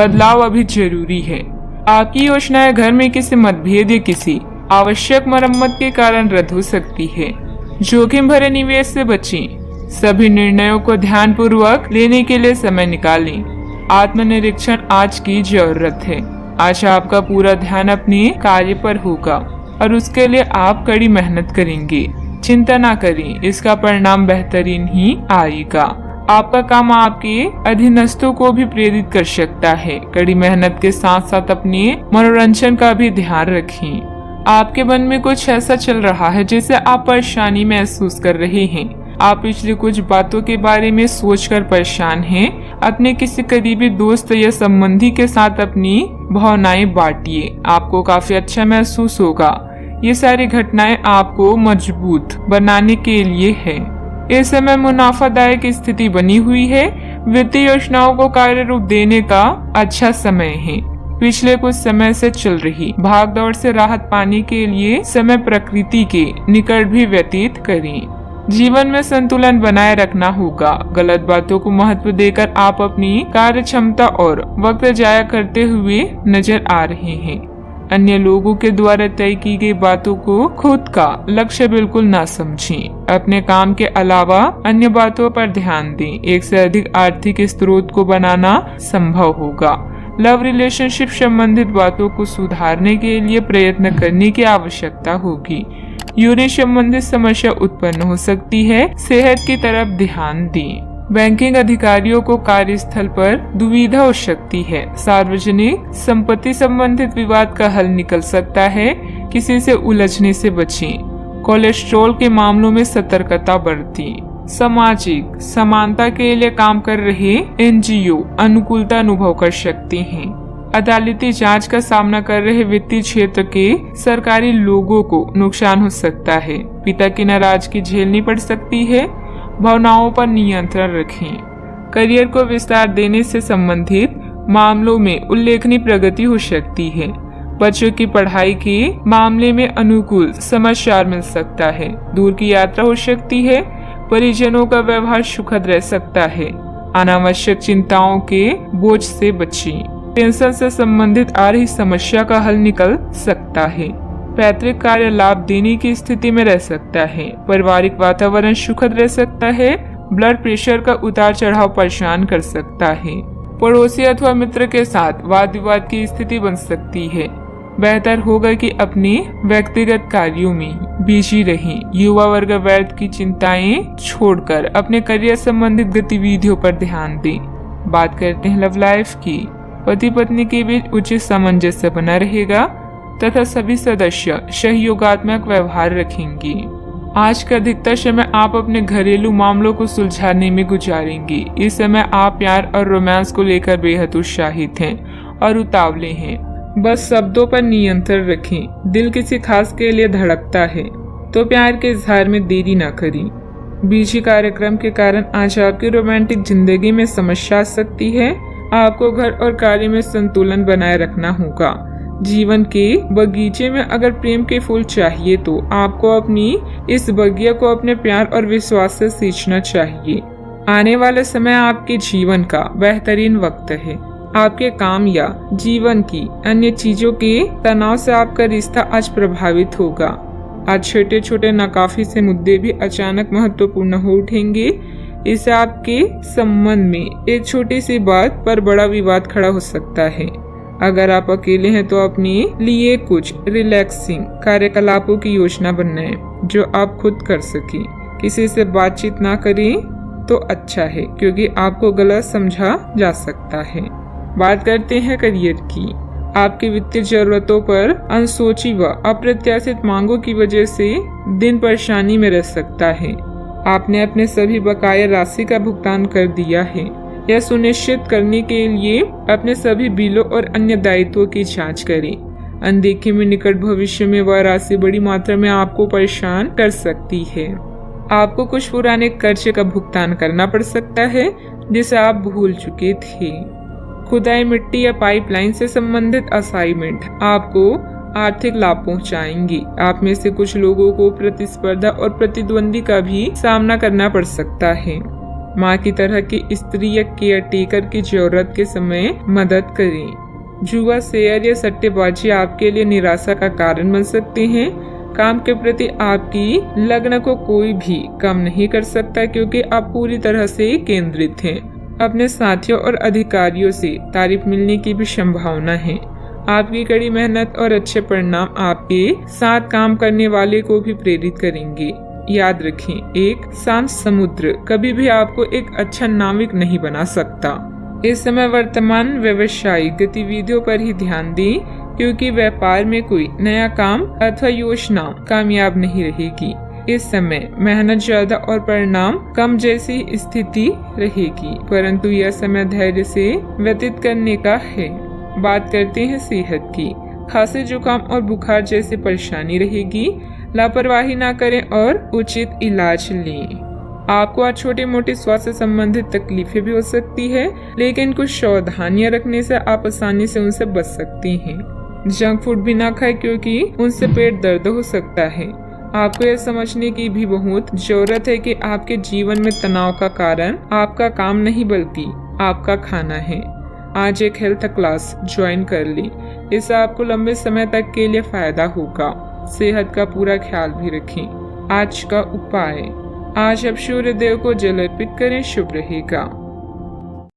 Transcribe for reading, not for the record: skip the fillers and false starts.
बदलाव अभी जरूरी है। आपकी योजनाएं घर में किसी मतभेद या किसी आवश्यक मरम्मत के कारण रद्द हो सकती है। जोखिम भरे निवेश से बचें। सभी निर्णयों को ध्यानपूर्वक लेने के लिए समय निकालें। आत्मनिरीक्षण आज की जरूरत है। आज आपका पूरा ध्यान अपने कार्य पर होगा और उसके लिए आप कड़ी मेहनत करेंगे। चिंता ना करें, इसका परिणाम बेहतरीन ही आएगा। आपका काम आपके अधीनस्थों को भी प्रेरित कर सकता है। कड़ी मेहनत के साथ साथ अपने मनोरंजन का भी ध्यान रखें। आपके मन में कुछ ऐसा चल रहा है जिससे आप परेशानी महसूस कर रहे हैं। आप पिछली कुछ बातों के बारे में सोचकर परेशान हैं। अपने किसी करीबी दोस्त या संबंधी के साथ अपनी भावनाएं बांटिए, आपको काफी अच्छा महसूस होगा। ये सारी घटनाएं आपको मजबूत बनाने के लिए है। इस समय मुनाफादायक स्थिति बनी हुई है। वित्तीय योजनाओं को कार्य रूप देने का अच्छा समय है। पिछले कुछ समय से चल रही भागदौड़ से राहत पाने के लिए समय प्रकृति के निकट भी व्यतीत करें। जीवन में संतुलन बनाए रखना होगा। गलत बातों को महत्व देकर आप अपनी कार्य क्षमता और वक्त जाया करते हुए नजर आ रहे हैं। अन्य लोगों के द्वारा तय की गई बातों को खुद का लक्ष्य बिल्कुल ना समझें। अपने काम के अलावा अन्य बातों पर ध्यान दें। एक से अधिक आर्थिक स्रोत को बनाना संभव होगा। लव रिलेशनशिप संबंधित बातों को सुधारने के लिए प्रयत्न करने की आवश्यकता होगी। यूरिन संबंधित समस्या उत्पन्न हो सकती है। सेहत की तरफ ध्यान दें। बैंकिंग अधिकारियों को कार्यस्थल पर दुविधा हो सकती है। सार्वजनिक संपत्ति संबंधित विवाद का हल निकल सकता है। किसी से उलझने से बचें। कोलेस्ट्रॉल के मामलों में सतर्कता बरतें। सामाजिक समानता के लिए काम कर रहे एनजीओ अनुकूलता अनुभव कर सकते हैं। अदालती जांच का सामना कर रहे वित्तीय क्षेत्र के सरकारी लोगों को नुकसान हो सकता है। पिता की नाराजगी झेलनी पड़ सकती है। भावनाओं पर नियंत्रण रखें। करियर को विस्तार देने से संबंधित मामलों में उल्लेखनीय प्रगति हो सकती है। बच्चों की पढ़ाई के मामले में अनुकूल समाचार मिल सकता है। दूर की यात्रा हो सकती है। परिजनों का व्यवहार सुखद रह सकता है। अनावश्यक चिंताओं के बोझ से बचें। पेंशन से संबंधित आ रही समस्या का हल निकल सकता है। पैतृक कार्य लाभ देने की स्थिति में रह सकता है। पारिवारिक वातावरण सुखद रह सकता है। ब्लड प्रेशर का उतार चढ़ाव परेशान कर सकता है। पड़ोसी अथवा मित्र के साथ वाद विवाद की स्थिति बन सकती है। बेहतर होगा कि अपने व्यक्तिगत कार्यों में बिजी रहें। युवा वर्ग व्यर्थ की चिंताएं छोड़कर अपने करियर संबंधित गतिविधियों पर ध्यान दें। बात करते हैं लव लाइफ की। पति पत्नी के बीच उचित सामंजस्य बना रहेगा तथा सभी सदस्य सहयोगात्मक व्यवहार रखेंगे। आज का अधिकतर समय आप अपने घरेलू मामलों को सुलझाने में गुजारेंगे। इस समय आप प्यार और रोमांस को लेकर बेहद उत्साहित हैं और उतावले हैं। बस शब्दों पर नियंत्रण रखें। दिल किसी खास के लिए धड़कता है तो प्यार के इजहार में देरी न करें। बिजी कार्यक्रम के कारण आज आपकी रोमांटिक जिंदगी में समस्या आ सकती है। आपको घर और कार्य में संतुलन बनाए रखना होगा। जीवन के बगीचे में अगर प्रेम के फूल चाहिए तो आपको अपनी इस बगिया को अपने प्यार और विश्वास से सींचना चाहिए। आने वाला समय आपके जीवन का बेहतरीन वक्त है। आपके काम या जीवन की अन्य चीजों के तनाव से आपका रिश्ता आज प्रभावित होगा। आज छोटे छोटे नाकाफी से मुद्दे भी अचानक महत्वपूर्ण हो उठेंगे। इससे आपके संबंध में एक छोटी सी बात पर बड़ा विवाद खड़ा हो सकता है। अगर आप अकेले हैं तो अपने लिए कुछ रिलैक्सिंग कार्यकलापों की योजना बनाएं जो आप खुद कर सकें। किसी से बातचीत ना करें तो अच्छा है क्योंकि आपको गलत समझा जा सकता है। बात करते हैं करियर की। आपकी वित्तीय जरूरतों पर अनसोची व अप्रत्याशित मांगों की वजह से दिन परेशानी में रह सकता है। आपने अपने सभी बकाया राशि का भुगतान कर दिया है। यह सुनिश्चित करने के लिए अपने सभी बिलों और अन्य दायित्वों की जांच करें। अनदेखे में निकट भविष्य में वह राशि बड़ी मात्रा में आपको परेशान कर सकती है। आपको कुछ पुराने कर्ज का भुगतान करना पड़ सकता है जिसे आप भूल चुके थे। खुदाई मिट्टी या पाइपलाइन से संबंधित असाइनमेंट आपको आर्थिक लाभ पहुंचाएंगी। आप में से कुछ लोगों को प्रतिस्पर्धा और प्रतिद्वंदी का भी सामना करना पड़ सकता है। माँ की तरह की स्त्री या केयर टेकर की जरूरत के समय मदद करें। जुआ, शेयर या सट्टेबाजी आपके लिए निराशा का कारण बन सकते हैं। काम के प्रति आपकी लगन को कोई भी कम नहीं कर सकता, क्योंकि आप पूरी तरह से केंद्रित हैं। अपने साथियों और अधिकारियों से तारीफ मिलने की भी संभावना है। आपकी कड़ी मेहनत और अच्छे परिणाम आपके साथ काम करने वाले को भी प्रेरित करेंगे। याद रखें, एक शांत समुद्र कभी भी आपको एक अच्छा नाविक नहीं बना सकता। इस समय वर्तमान व्यवसायिक गतिविधियों पर ही ध्यान दें, क्योंकि व्यापार में कोई नया काम अथवा योजना कामयाब नहीं रहेगी। इस समय मेहनत ज्यादा और परिणाम कम जैसी स्थिति रहेगी, परंतु यह समय धैर्य से व्यतीत करने का है। बात करते हैं सेहत की। खांसी, जुकाम और बुखार जैसी परेशानी रहेगी। लापरवाही ना करें और उचित इलाज लें। आपको आज छोटी मोटी स्वास्थ्य संबंधित तकलीफें भी हो सकती है, लेकिन कुछ सावधानियां रखने से आप आसानी से उनसे बच सकती हैं। जंक फूड भी ना खाएं, क्योंकि उनसे पेट दर्द हो सकता है। आपको यह समझने की भी बहुत जरूरत है कि आपके जीवन में तनाव का कारण आपका काम नहीं बल्कि आपका खाना है। आज एक हेल्थ क्लास ज्वाइन कर ली, इससे आपको लंबे समय तक के लिए फायदा होगा। सेहत का पूरा ख्याल भी रखें। आज का उपाय, आज आप सूर्य देव को जल अर्पित करें, शुभ रहेगा।